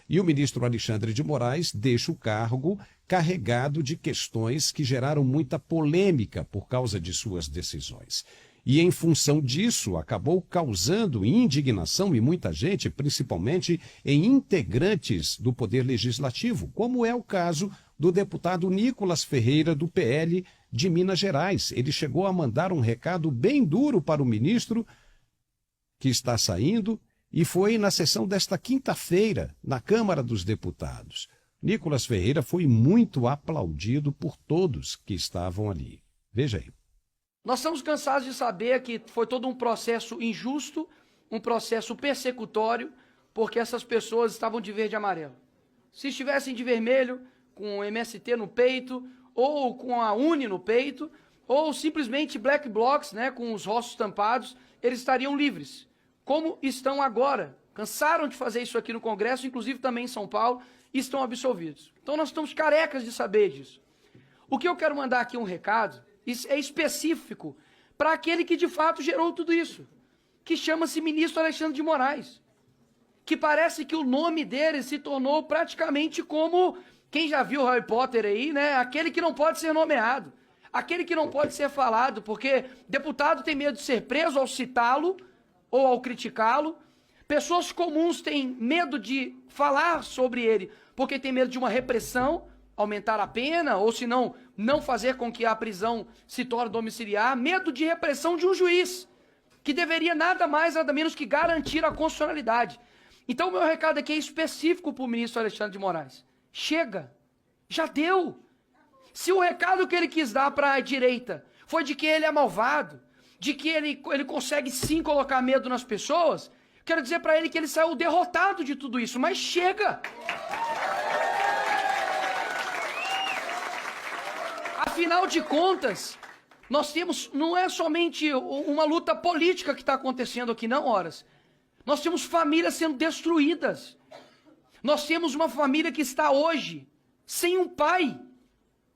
E o ministro Alexandre de Moraes deixa o cargo carregado de questões que geraram muita polêmica por causa de suas decisões. E, em função disso, acabou causando indignação em muita gente, principalmente em integrantes do Poder Legislativo, como é o caso do deputado Nicolas Ferreira, do PL de Minas Gerais. Ele chegou a mandar um recado bem duro para o ministro que está saindo, e foi na sessão desta quinta-feira, na Câmara dos Deputados. Nicolas Ferreira foi muito aplaudido por todos que estavam ali. Veja aí. Nós estamos cansados de saber que foi todo um processo injusto, um processo persecutório, porque essas pessoas estavam de verde e amarelo. Se estivessem de vermelho, com o MST no peito, ou com a UNE no peito, ou simplesmente black blocs, né, com os rostos tampados, eles estariam livres, como estão agora. Cansaram de fazer isso aqui no Congresso, inclusive também em São Paulo, e estão absolvidos. Então nós estamos carecas de saber disso. O que eu quero mandar aqui um recado é específico para aquele que de fato gerou tudo isso, que chama-se ministro Alexandre de Moraes, que parece que o nome dele se tornou praticamente como, quem já viu Harry Potter aí, né? Aquele que não pode ser nomeado, aquele que não pode ser falado, porque deputado tem medo de ser preso ao citá-lo ou ao criticá-lo, pessoas comuns têm medo de falar sobre ele, porque tem medo de uma repressão, aumentar a pena, ou se não, não fazer com que a prisão se torne domiciliar, medo de repressão de um juiz, que deveria nada mais, nada menos que garantir a constitucionalidade. Então, o meu recado aqui é específico para o ministro Alexandre de Moraes. Chega, já deu. Se o recado que ele quis dar para a direita foi de que ele é malvado, de que ele consegue sim colocar medo nas pessoas, quero dizer para ele que ele saiu derrotado de tudo isso, mas chega! Afinal de contas, nós temos, não é somente uma luta política que está acontecendo aqui, não, horas. Nós temos famílias sendo destruídas. Nós temos uma família que está hoje sem um pai,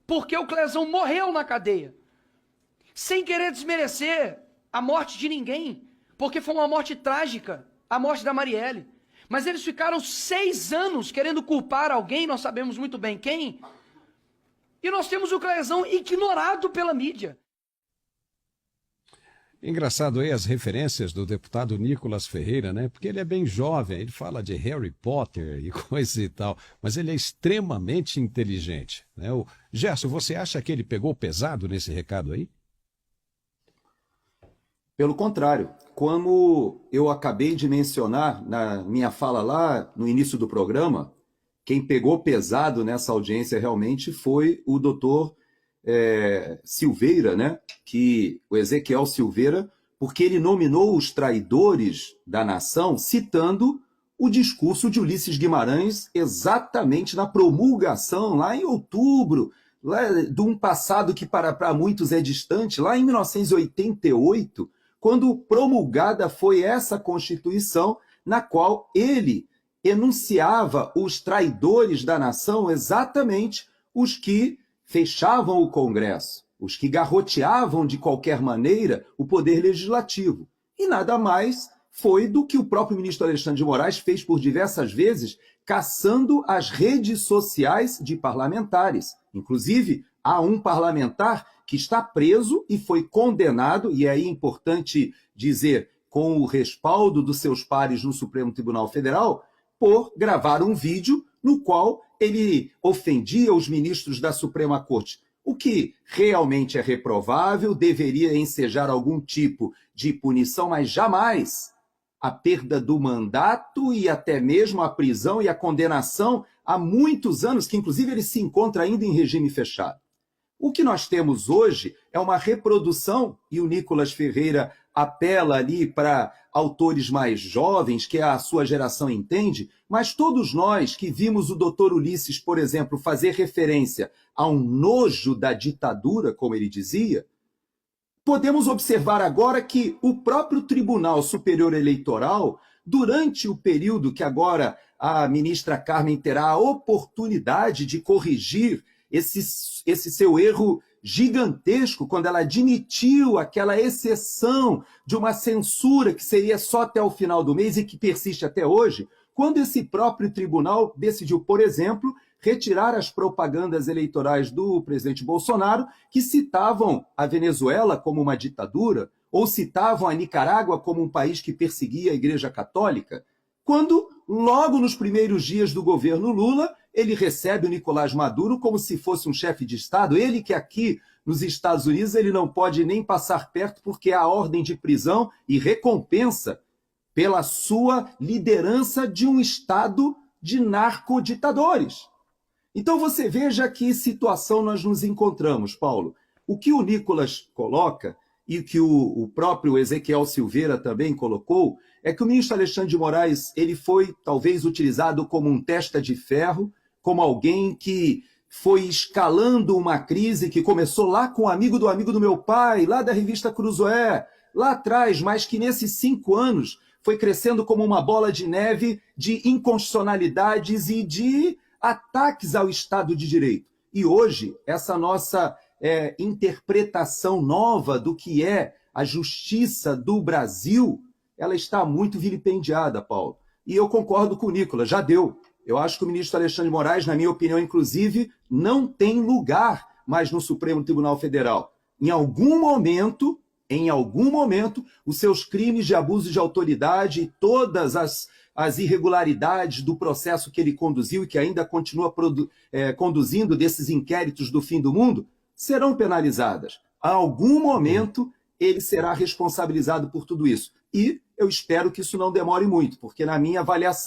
porque o Clezão morreu na cadeia. Sem querer desmerecer a morte de ninguém, porque foi uma morte trágica, a morte da Marielle. Mas eles ficaram 6 anos querendo culpar alguém, nós sabemos muito bem quem. E nós temos o Clezão ignorado pela mídia. Engraçado aí as referências do deputado Nicolas Ferreira, né? Porque ele é bem jovem, ele fala de Harry Potter e coisa e tal, mas ele é extremamente inteligente, né? O Gerson, você acha que ele pegou pesado nesse recado aí? Pelo contrário, como eu acabei de mencionar na minha fala lá no início do programa, quem pegou pesado nessa audiência realmente foi o doutor Silveira, né? O Ezequiel Silveira, porque ele nominou os traidores da nação citando o discurso de Ulisses Guimarães exatamente na promulgação, lá em outubro, lá de um passado que para muitos é distante, lá em 1988, quando promulgada foi essa Constituição na qual ele enunciava os traidores da nação, exatamente os que fechavam o Congresso, os que garroteavam de qualquer maneira o poder legislativo. E nada mais foi do que o próprio ministro Alexandre de Moraes fez por diversas vezes, caçando as redes sociais de parlamentares. Inclusive, há um parlamentar que está preso e foi condenado, e é aí importante dizer, com o respaldo dos seus pares no Supremo Tribunal Federal, por gravar um vídeo no qual ele ofendia os ministros da Suprema Corte, o que realmente é reprovável, deveria ensejar algum tipo de punição, mas jamais a perda do mandato e até mesmo a prisão e a condenação há muitos anos, que inclusive ele se encontra ainda em regime fechado. O que nós temos hoje é uma reprodução, e o Nicolas Ferreira apela ali para autores mais jovens, que a sua geração entende, mas todos nós que vimos o doutor Ulisses, por exemplo, fazer referência a um nojo da ditadura, como ele dizia, podemos observar agora que o próprio Tribunal Superior Eleitoral, durante o período que agora a ministra Carmen terá a oportunidade de corrigir esse seu erro gigantesco, quando ela admitiu aquela exceção de uma censura que seria só até o final do mês e que persiste até hoje, quando esse próprio tribunal decidiu, por exemplo, retirar as propagandas eleitorais do presidente Bolsonaro que citavam a Venezuela como uma ditadura ou citavam a Nicarágua como um país que perseguia a Igreja Católica, quando, logo nos primeiros dias do governo Lula, ele recebe o Nicolás Maduro como se fosse um chefe de Estado, ele que aqui nos Estados Unidos ele não pode nem passar perto porque há ordem de prisão e recompensa pela sua liderança de um Estado de narcoditadores. Então você veja que situação nós nos encontramos, Paulo. O que o Nicolas coloca, e que o próprio Ezequiel Silveira também colocou, é que o ministro Alexandre de Moraes ele foi talvez utilizado como um testa de ferro, como alguém que foi escalando uma crise que começou lá com um amigo do meu pai, lá da revista Cruzoé, lá atrás, mas que nesses 5 anos foi crescendo como uma bola de neve de inconstitucionalidades e de ataques ao Estado de Direito. E hoje, essa nossa interpretação nova do que é a justiça do Brasil, ela está muito vilipendiada, Paulo. E eu concordo com o Nicolas, já deu. Eu acho que o ministro Alexandre de Moraes, na minha opinião, inclusive, não tem lugar mais no Supremo Tribunal Federal. Em algum momento, os seus crimes de abuso de autoridade e todas as irregularidades do processo que ele conduziu e que ainda continua conduzindo desses inquéritos do fim do mundo, serão penalizadas. A algum momento, ele será responsabilizado por tudo isso. E eu espero que isso não demore muito, porque na minha avaliação,